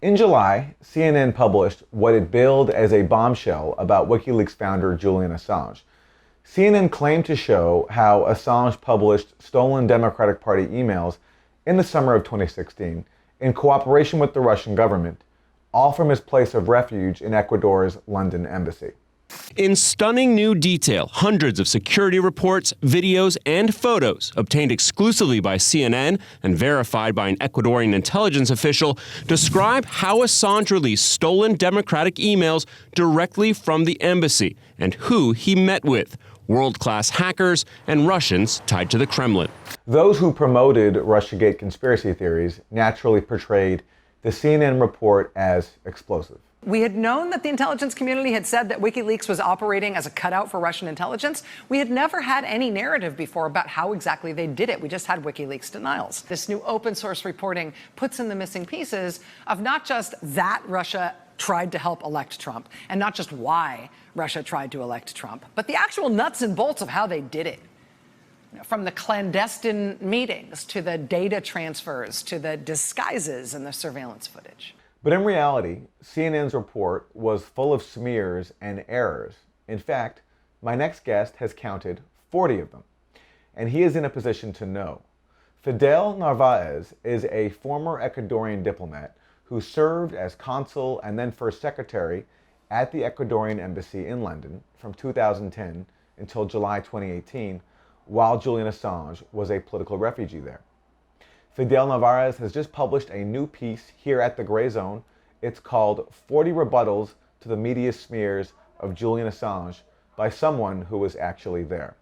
In July, CNN published what it billed as a bombshell about WikiLeaks founder Julian Assange. CNN claimed to show how Assange published stolen Democratic Party emails in the summer of 2016 in cooperation with the Russian government, all from his place of refuge in Ecuador's London embassy. In stunning new detail, hundreds of security reports, videos, and photos obtained exclusively by CNN and verified by an Ecuadorian intelligence official describe how Assange released stolen Democratic emails directly from the embassy and who he met with, world-class hackers and Russians tied to the Kremlin. Those who promoted Russiagate conspiracy theories naturally portrayed the CNN report as explosive. We had known that the intelligence community had said that WikiLeaks was operating as a cutout for Russian intelligence. We had never had any narrative before about how exactly they did it. We just had WikiLeaks denials. This new open source reporting puts in the missing pieces of not just that Russia tried to help elect Trump, and not just why Russia tried to elect Trump, but the actual nuts and bolts of how they did it. From the clandestine meetings, to the data transfers, to the disguises and the surveillance footage. But in reality, CNN's report was full of smears and errors. In fact, my next guest has counted 40 of them, and he is in a position to know. Fidel Narváez is a former Ecuadorian diplomat who served as consul and then first secretary at the Ecuadorian embassy in London from 2010 until July 2018, while Julian Assange was a political refugee there. Fidel Narváez has just published a new piece here at the Grayzone. It's called 40 Rebuttals to the Media Smears of Julian Assange by someone who was actually there.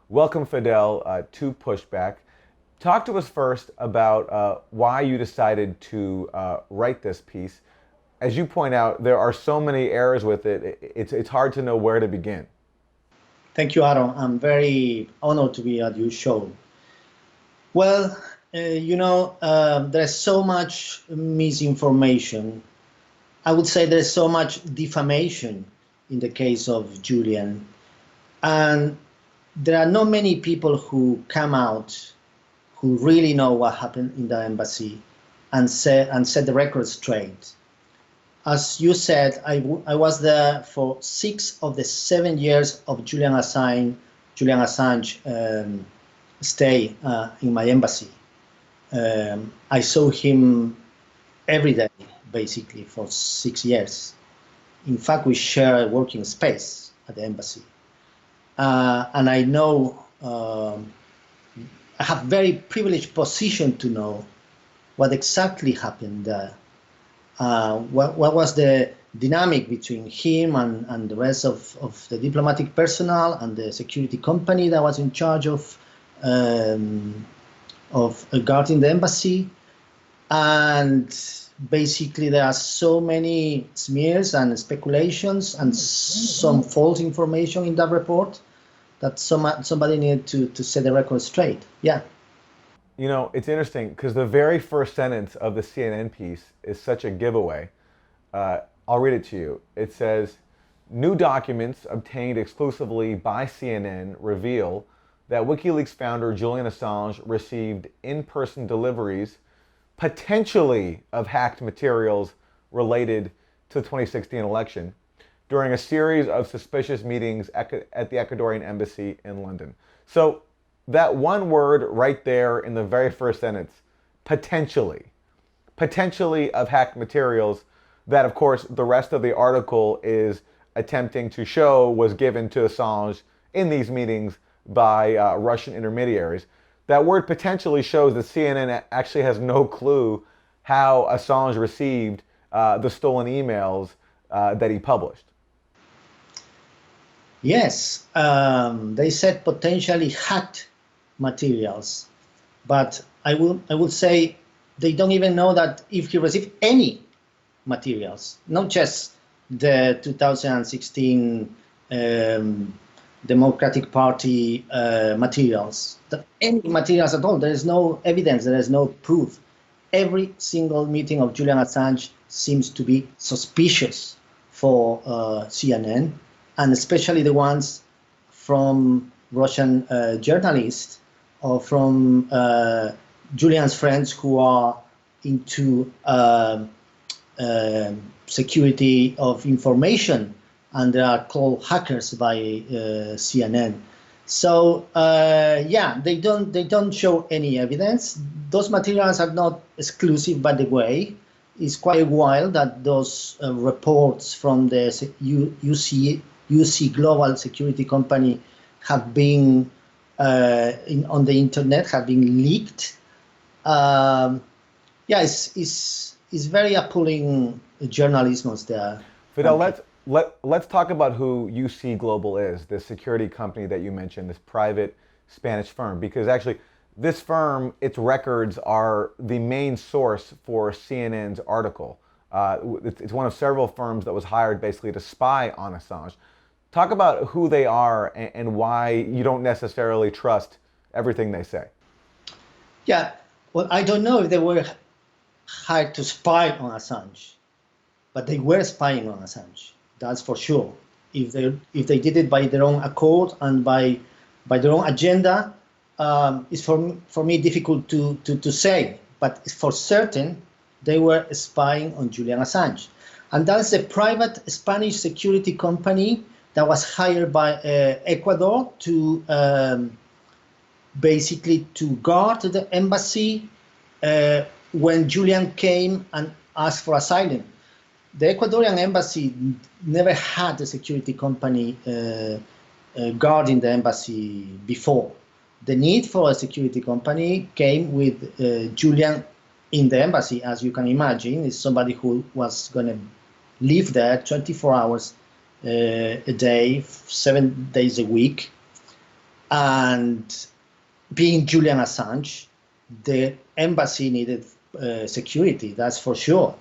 Welcome, Fidel, to Pushback. Talk to us first about why you decided to write this piece. As you point out, there are so many errors with it, it's hard to know where to begin. Thank you, Aaron. I'm very honored to be at your show. Well, there's so much misinformation. I would say there's so much defamation in the case of Julian. And there are not many people who come out who really know what happened in the embassy and set the record straight. As you said, I was there for 6 of the 7 years of Julian Assange stay in my embassy. I saw him every day, basically, for 6 years. In fact, we share a working space at the embassy. And I know, I have very privileged position to know what exactly happened there. What was the dynamic between him and the rest of the diplomatic personnel and the security company that was in charge of guarding the embassy. And basically there are so many smears and speculations and some false information in that report that somebody needed to set the record straight. Yeah. You know, it's interesting because the very first sentence of the CNN piece is such a giveaway. I'll read it to you. It says, new documents obtained exclusively by CNN reveal that WikiLeaks founder Julian Assange received in-person deliveries, potentially of hacked materials related to the 2016 election, during a series of suspicious meetings at the Ecuadorian embassy in London. So that one word right there in the very first sentence, potentially of hacked materials, that of course the rest of the article is attempting to show was given to Assange in these meetings by Russian intermediaries. That word potentially shows that CNN actually has no clue how Assange received the stolen emails that he published. Yes, they said potentially hacked materials, but I would say they don't even know that if he received any materials, not just the 2016 Democratic Party materials, any materials at all. There is no evidence, there is no proof. Every single meeting of Julian Assange seems to be suspicious for CNN, and especially the ones from Russian journalists or from Julian's friends who are into security of information, and they are called hackers by CNN. So yeah, they don't show any evidence. Those materials are not exclusive, by the way. It's quite a while that those reports from the UC Global Security Company have been on the internet, have been leaked. Yeah, it's very appalling journalism there. Fidel, let's talk about who UC Global is, the security company that you mentioned, this private Spanish firm, because actually this firm, its records are the main source for CNN's article. It's one of several firms that was hired basically to spy on Assange. Talk about who they are and why you don't necessarily trust everything they say. Yeah, well, I don't know if they were hired to spy on Assange, but they were spying on Assange. That's for sure. If they did it by their own accord and by their own agenda, it's for me difficult to say. But for certain, they were spying on Julian Assange, and that's a private Spanish security company that was hired by Ecuador to basically to guard the embassy when Julian came and asked for asylum. The Ecuadorian embassy never had a security company guarding the embassy before. The need for a security company came with Julian in the embassy, as you can imagine. Is somebody who was going to live there 24 hours a day, 7 days a week. And being Julian Assange, the embassy needed security, that's for sure.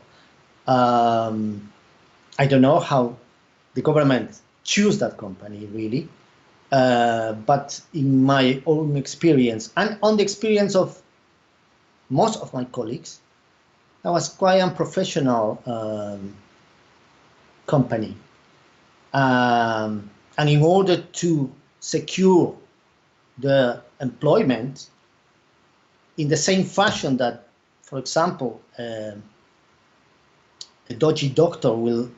I don't know how the government chose that company, really. But in my own experience, and on the experience of most of my colleagues, that was quite an unprofessional company. And in order to secure the employment in the same fashion that, for example, a dodgy doctor will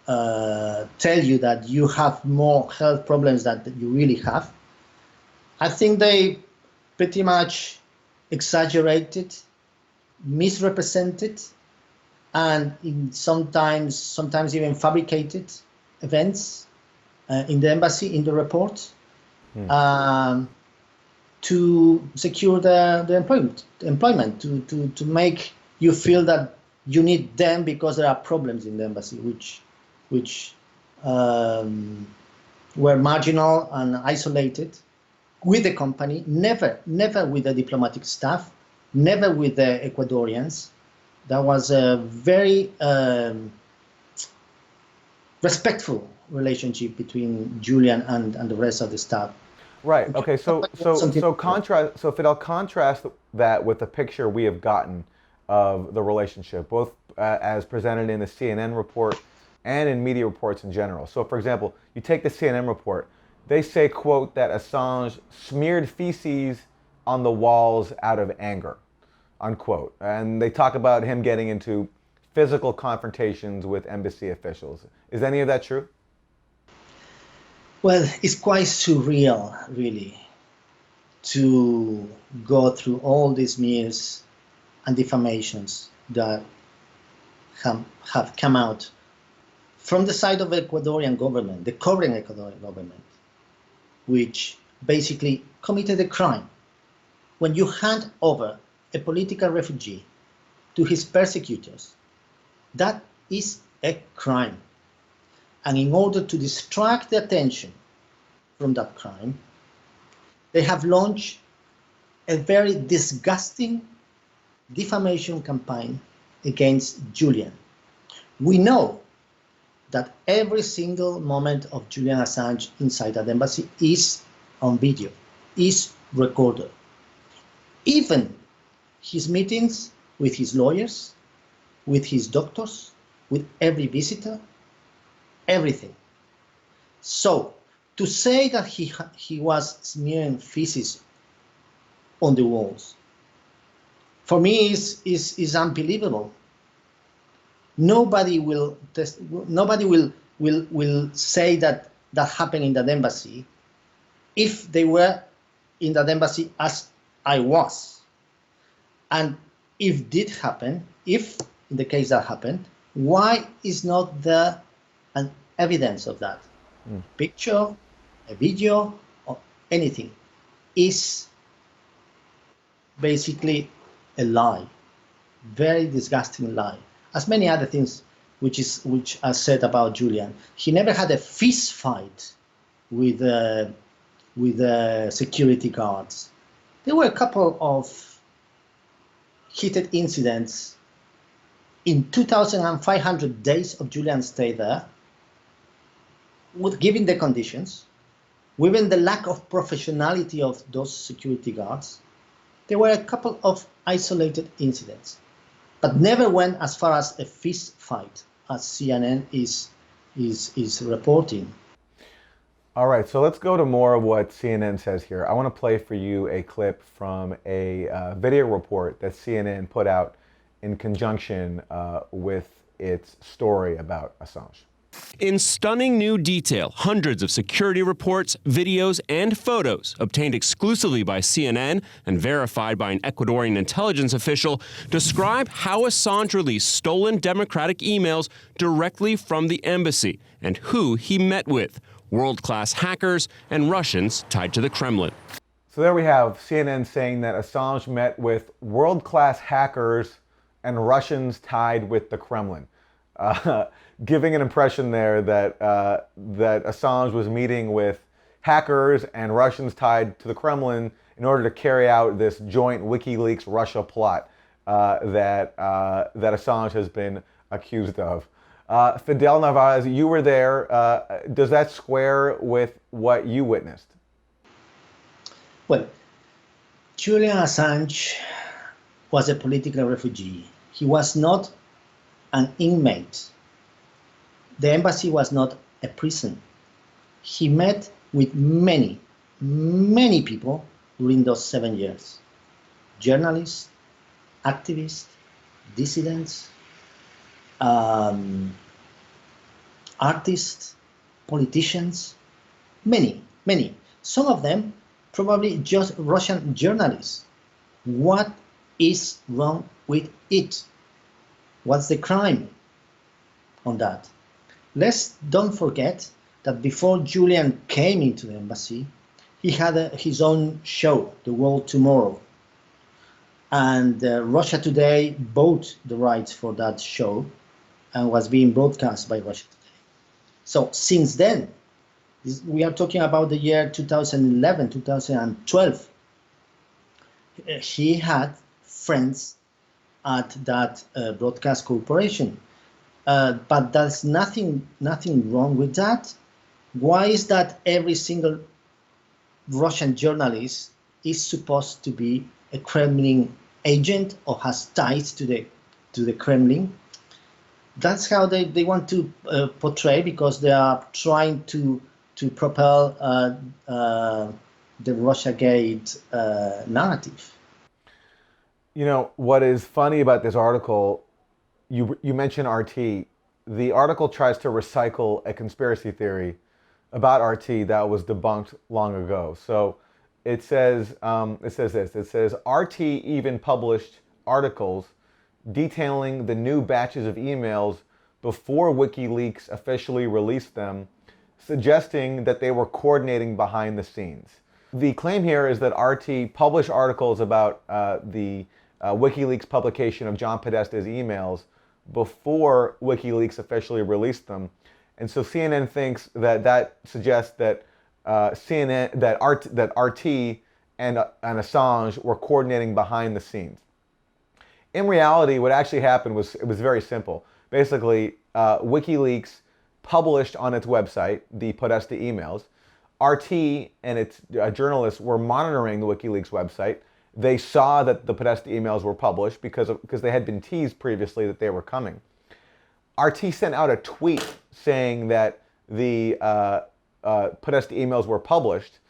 tell you that you have more health problems than you really have, I think they pretty much exaggerated, misrepresented, and sometimes even fabricated events in the embassy, in the report, to secure the employment, to make you feel that you need them because there are problems in the embassy, which were marginal and isolated with the company, never with the diplomatic staff, never with the Ecuadorians. That was a very respectful relationship between Julian and the rest of the staff. Right. Okay. So Fidel, contrast that with the picture we have gotten of the relationship, both as presented in the CNN report and in media reports in general. So, for example, you take the CNN report. They say, quote, that Assange smeared feces on the walls out of anger, unquote. And they talk about him getting into physical confrontations with embassy officials. Is any of that true? Well, it's quite surreal, really, to go through all these smears and defamations that have come out from the side of the Ecuadorian government, the current Ecuadorian government, which basically committed a crime. When you hand over a political refugee to his persecutors, that is a crime. And in order to distract the attention from that crime, they have launched a very disgusting defamation campaign against Julian. We know that every single moment of Julian Assange inside that embassy is on video, is recorded. Even his meetings with his lawyers, with his doctors, with every visitor, everything. So to say that he was smearing feces on the walls, for me is unbelievable. Nobody will will say that that happened in that embassy if they were in that embassy as I was. And if did happen, if in the case that happened, why is not there an evidence of that? Picture, a video, or anything is basically a lie, very disgusting lie. As many other things which are said about Julian. He never had a fist fight with security guards. There were a couple of heated incidents in 2,500 days of Julian's stay there, given the conditions, given the lack of professionality of those security guards. There were a couple of isolated incidents, but never went as far as a fist fight, as CNN is reporting. All right, so let's go to more of what CNN says here. I want to play for you a clip from a video report that CNN put out in conjunction with its story about Assange. In stunning new detail, hundreds of security reports, videos, and photos obtained exclusively by CNN and verified by an Ecuadorian intelligence official describe how Assange released stolen democratic emails directly from the embassy and who he met with, world-class hackers and Russians tied to the Kremlin. So there we have CNN saying that Assange met with world-class hackers and Russians tied with the Kremlin. Giving an impression there that that Assange was meeting with hackers and Russians tied to the Kremlin in order to carry out this joint WikiLeaks Russia plot that Assange has been accused of. Fidel Narváez, you were there. Does that square with what you witnessed? Well, Julian Assange was a political refugee. He was not an inmate. The embassy was not a prison. He met with many, many people during those 7 years. Journalists, activists, dissidents, artists, politicians, many, many. Some of them probably just Russian journalists. What is wrong with it? What's the crime on that? Let's don't forget that before Julian came into the embassy, he had his own show, The World Tomorrow. And Russia Today bought the rights for that show and was being broadcast by Russia Today. So since then, we are talking about the year 2011, 2012, he had friends at that broadcast corporation. But there's nothing wrong with that. Why is that every single Russian journalist is supposed to be a Kremlin agent or has ties to the Kremlin? That's how they want to portray, because they are trying to propel the Russiagate narrative. You know, what is funny about this article, you mentioned RT. The article tries to recycle a conspiracy theory about RT that was debunked long ago. So it says this. It says RT even published articles detailing the new batches of emails before WikiLeaks officially released them, suggesting that they were coordinating behind the scenes. The claim here is that RT published articles about the WikiLeaks publication of John Podesta's emails before WikiLeaks officially released them. And so CNN thinks that suggests that RT and Assange were coordinating behind the scenes. In reality, what actually happened was very simple. Basically, WikiLeaks published on its website the Podesta emails. RT and its journalists were monitoring the WikiLeaks website. They saw that the Podesta emails were published because they had been teased previously that they were coming. RT sent out a tweet saying that the Podesta emails were published,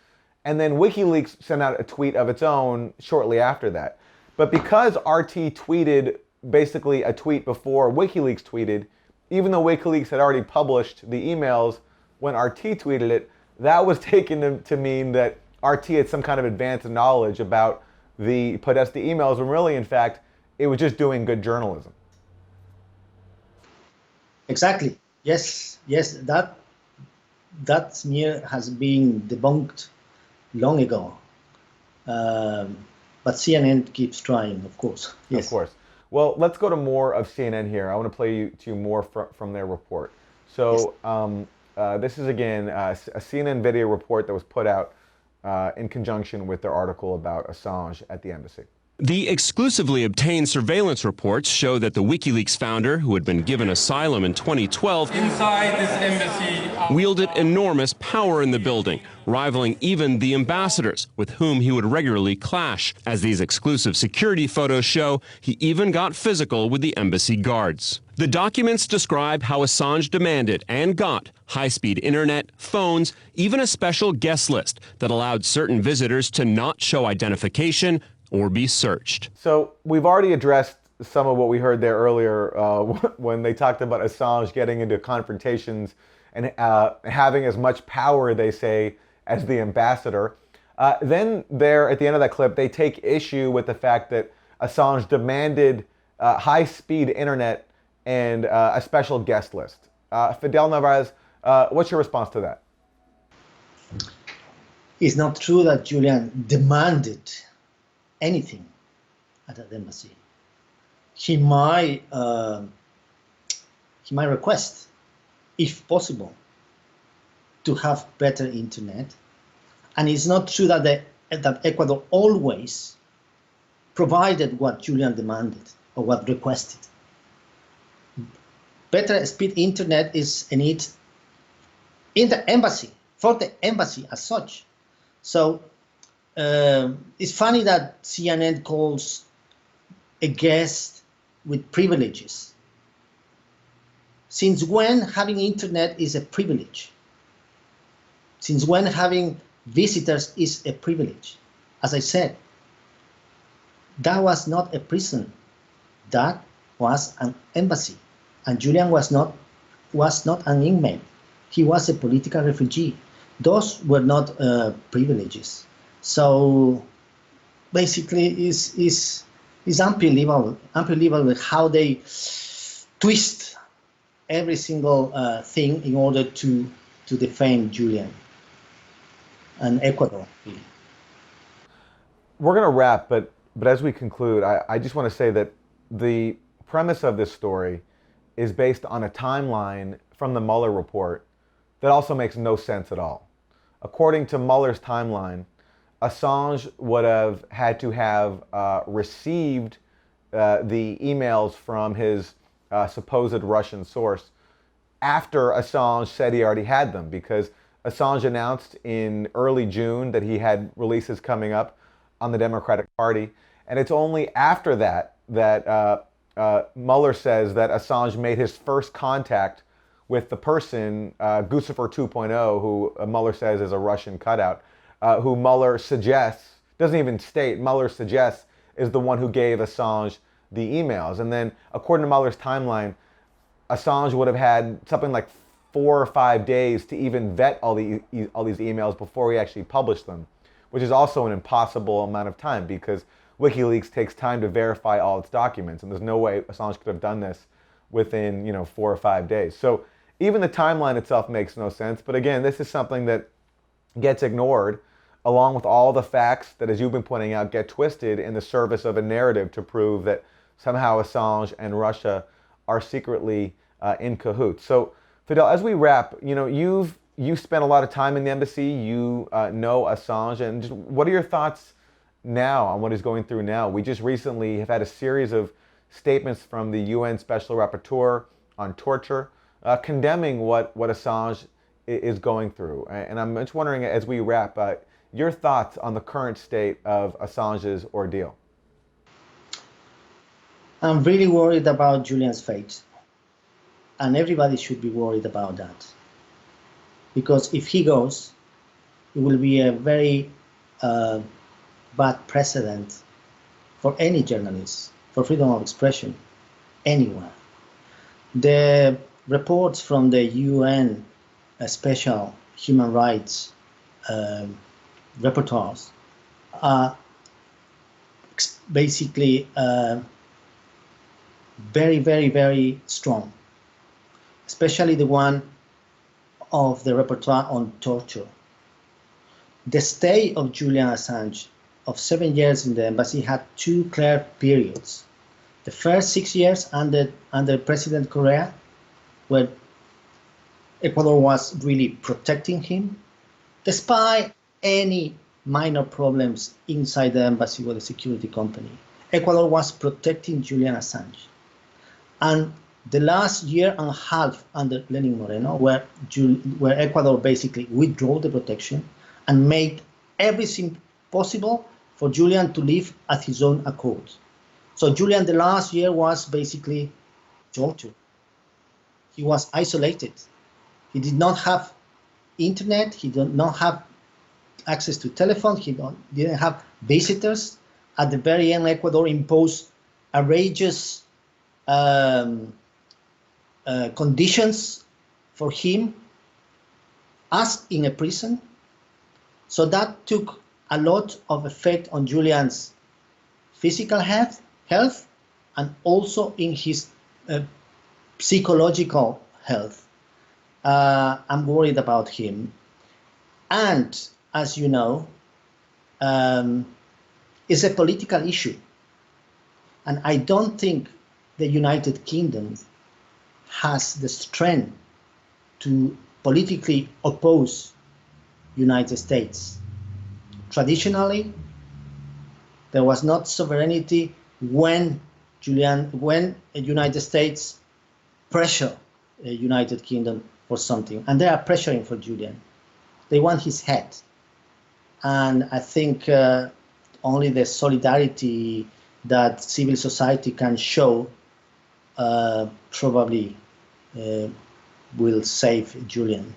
and then WikiLeaks sent out a tweet of its own shortly after that. But because RT tweeted basically a tweet before WikiLeaks tweeted, even though WikiLeaks had already published the emails when RT tweeted it, that was taken to mean that RT had some kind of advanced knowledge about the Podesta emails, when really, in fact, it was just doing good journalism. Exactly. Yes. That smear has been debunked long ago. But CNN keeps trying, of course. Yes. Of course. Well, let's go to more of CNN here. I want to play to you more from their report. So this is, again, a CNN video report that was put out in conjunction with their article about Assange at the embassy. The exclusively obtained surveillance reports show that the WikiLeaks founder, who had been given asylum in 2012, inside this embassy, wielded enormous power in the building, rivaling even the ambassadors, with whom he would regularly clash. As these exclusive security photos show, he even got physical with the embassy guards. The documents describe how Assange demanded and got high-speed internet, phones, even a special guest list that allowed certain visitors to not show identification or be searched. So we've already addressed some of what we heard there earlier when they talked about Assange getting into confrontations and having as much power, they say, as the ambassador. Then there, at the end of that clip, they take issue with the fact that Assange demanded high-speed internet and a special guest list. Fidel Narváez, what's your response to that? It's not true that Julian demanded anything at the embassy. He might request, if possible, to have better internet. And it's not true that that Ecuador always provided what Julian demanded or what requested. Better speed internet is a need in the embassy, for the embassy as such. So it's funny that CNN calls a guest with privileges. Since when having internet is a privilege? Since when having visitors is a privilege? As I said, that was not a prison. That was an embassy. And Julian was not an inmate. He was a political refugee. Those were not privileges. So basically, is unbelievable how they twist every single thing in order to defame Julian and Ecuador. Really. We're going to wrap, but as we conclude, I just want to say that the premise of this story is based on a timeline from the Mueller report that also makes no sense at all. According to Mueller's timeline, Assange would have had to have received the emails from his supposed Russian source after Assange said he already had them, because Assange announced in early June that he had releases coming up on the Democratic Party, and it's only after that Mueller says that Assange made his first contact with the person, Guccifer 2.0, who Mueller says is a Russian cutout, who Mueller suggests, doesn't even state, Mueller suggests is the one who gave Assange the emails. And then, according to Mueller's timeline, Assange would have had something like 4 or 5 days to even vet all these emails before he actually published them, which is also an impossible amount of time because WikiLeaks takes time to verify all its documents, and there's no way Assange could have done this within 4 or 5 days. So even the timeline itself makes no sense. But again, this is something that gets ignored along with all the facts that, as you've been pointing out, get twisted in the service of a narrative to prove that somehow Assange and Russia are secretly in cahoots. So Fidel, as we wrap, you've spent a lot of time in the embassy. You know Assange, and just what are your thoughts now on what he's going through now? We just recently have had a series of statements from the UN Special Rapporteur on torture, condemning what Assange is going through. And I'm just wondering, as we wrap, your thoughts on the current state of Assange's ordeal. I'm really worried about Julian's fate. And everybody should be worried about that. Because if he goes, it will be a very bad precedent for any journalist, for freedom of expression, anyone. The reports from the UN special human rights rapporteurs are basically very, very, very strong, especially the one of the rapporteur on torture. The stay of Julian Assange of 7 years in the embassy had two clear periods. The first 6 years under President Correa, where Ecuador was really protecting him, despite any minor problems inside the embassy with the security company. Ecuador was protecting Julian Assange. And the last year and a half under Lenin Moreno, where Ecuador basically withdrew the protection and made everything possible for Julian to live at his own accord. So Julian, the last year was basically torture. He was isolated. He did not have internet. He did not have access to telephone. He didn't have visitors. At the very end, Ecuador imposed outrageous conditions for him as in a prison. So that took a lot of effect on Julian's physical health and also in his psychological health. I'm worried about him. And as you know, it's a political issue. And I don't think the United Kingdom has the strength to politically oppose United States. Traditionally, there was not sovereignty when the United States pressure the United Kingdom for something, and they are pressuring for Julian. They want his head, and I think only the solidarity that civil society can show probably will save Julian.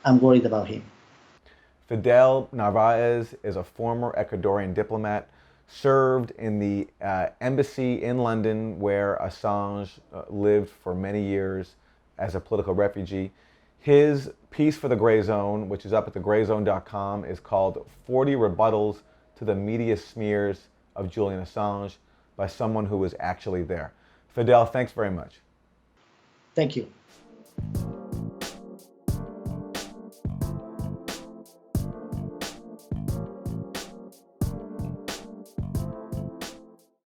I'm worried about him. Fidel Narváez is a former Ecuadorian diplomat, served in the embassy in London where Assange lived for many years as a political refugee. His piece for the Grayzone, which is up at thegrayzone.com, is called 40 Rebuttals to the Media Smears of Julian Assange by someone who was actually there. Fidel, thanks very much. Thank you.